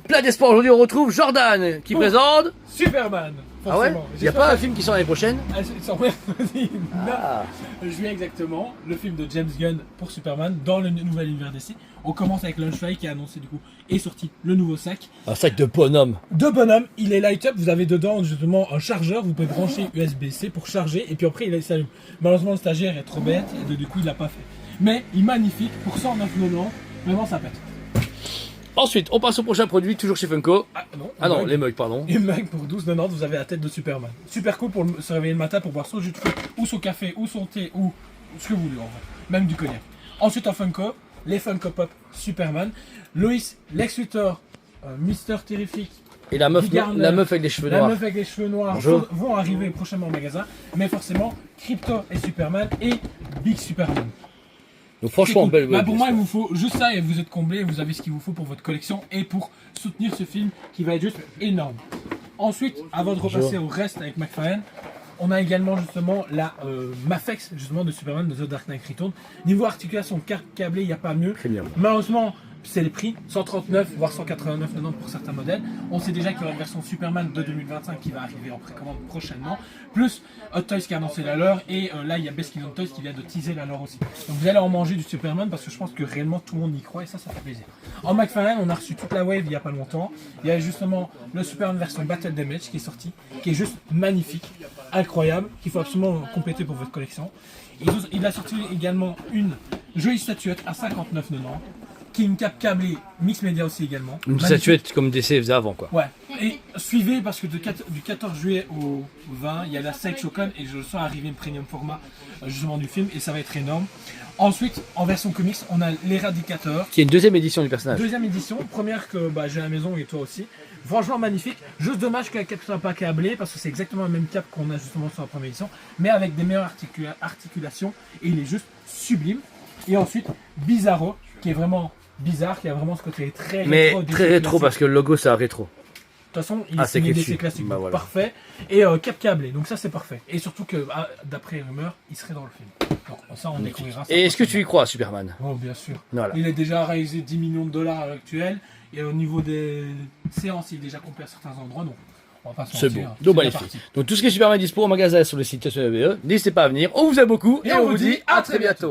Plein d'espoir, aujourd'hui on retrouve Jordan qui présente... Superman. Ah ouais? Il n'y a pas un film qui sort l'année prochaine? Il sort mercredi 9 Ah. juillet exactement, le film de James Gunn pour Superman dans le nouvel univers DC. On commence avec Launchfly qui a annoncé du coup est sorti le nouveau sac. Un sac de bonhomme. De bonhomme, il est light up, vous avez dedans justement un chargeur, vous pouvez brancher USB-C pour charger et puis après il s'allume. Malheureusement le stagiaire est trop bête et du coup il l'a pas fait. Mais il est magnifique pour 109,90, vraiment ça pète. Ensuite, on passe au prochain produit, toujours chez Funko. Ah non, les mugs, pardon. Et mug pour 12,90, vous avez la tête de Superman. Super cool pour se réveiller le matin pour boire son jus de fruits, ou son café, ou son thé, ou ce que vous voulez en vrai. Même du cognac. Ensuite en Funko, les Funko Pop Superman. Lois, Lex Luthor, Mister Terrific. Et la meuf, Garner, la meuf avec les cheveux noirs. La meuf avec les cheveux noirs Bonjour. vont arriver prochainement au magasin. Mais forcément, Crypto et Superman et Big Superman. Donc franchement, Cool. belle Bah pour moi, il vous faut juste ça et vous êtes comblé. Vous avez ce qu'il vous faut pour votre collection et pour soutenir ce film qui va être juste énorme. Ensuite, avant de repasser au reste avec McFarlane, on a également justement la Mafex justement de Superman de The Dark Knight Returns. Niveau articulation câblée, il n'y a pas mieux. Premium. Malheureusement, c'est le prix, 139 voire 189,90 pour certains modèles. On sait déjà qu'il y aura une version Superman de 2025 qui va arriver en précommande prochainement. Plus Hot Toys qui a annoncé la leur et là il y a Best Kingdom Toys qui vient de teaser la leur aussi. Donc vous allez en manger du Superman parce que je pense que réellement tout le monde y croit et ça fait plaisir. En McFarlane, on a reçu toute la wave il n'y a pas longtemps. Il y a justement le Superman version Battle Damage qui est sorti, qui est juste magnifique, incroyable, qu'il faut absolument compléter pour votre collection. Il a sorti également une jolie statuette à 59,90. Qui est une cape câblée mix média aussi également. Une Magnifique. statuette comme DC faisait avant quoi. Ouais. Et suivez parce que du 14 juillet au 20, il y a la Side Showcon et je sens arriver une premium format justement du film et ça va être énorme. Ensuite, en version comics, on a l'Éradicateur. Qui est une deuxième édition du personnage. Deuxième édition, première que j'ai à la maison et toi aussi. Franchement magnifique. Juste dommage que la cape soit pas câblée parce que c'est exactement la même cape qu'on a justement sur la première édition, mais avec des meilleures articulations et il est juste sublime. Et ensuite, Bizarro, qui est vraiment bizarre, qui a vraiment ce côté très Mais rétro. très rétro parce que le logo c'est un rétro. De toute façon, il Ah, est c'est signé dessus. DC classique, Bah, donc voilà. parfait. Et cap câblé, donc ça c'est parfait. Et surtout que, d'après rumeur, il serait dans le film. Donc ça, on découvrira ça. Et est-ce que tu y crois, Superman? Oh, bien sûr. Voilà. Il a déjà réalisé 10 millions de dollars à l'heure actuelle. Et au niveau des séances, il est déjà complet à certains endroits. Donc, on va pas se C'est mentir, beau. c'est Donc bien magnifique. parti. Donc tout ce qui est Superman est dispo au magasin sur le site SEBE. N'hésitez pas à venir. On vous aime beaucoup et on vous dit à très bientôt.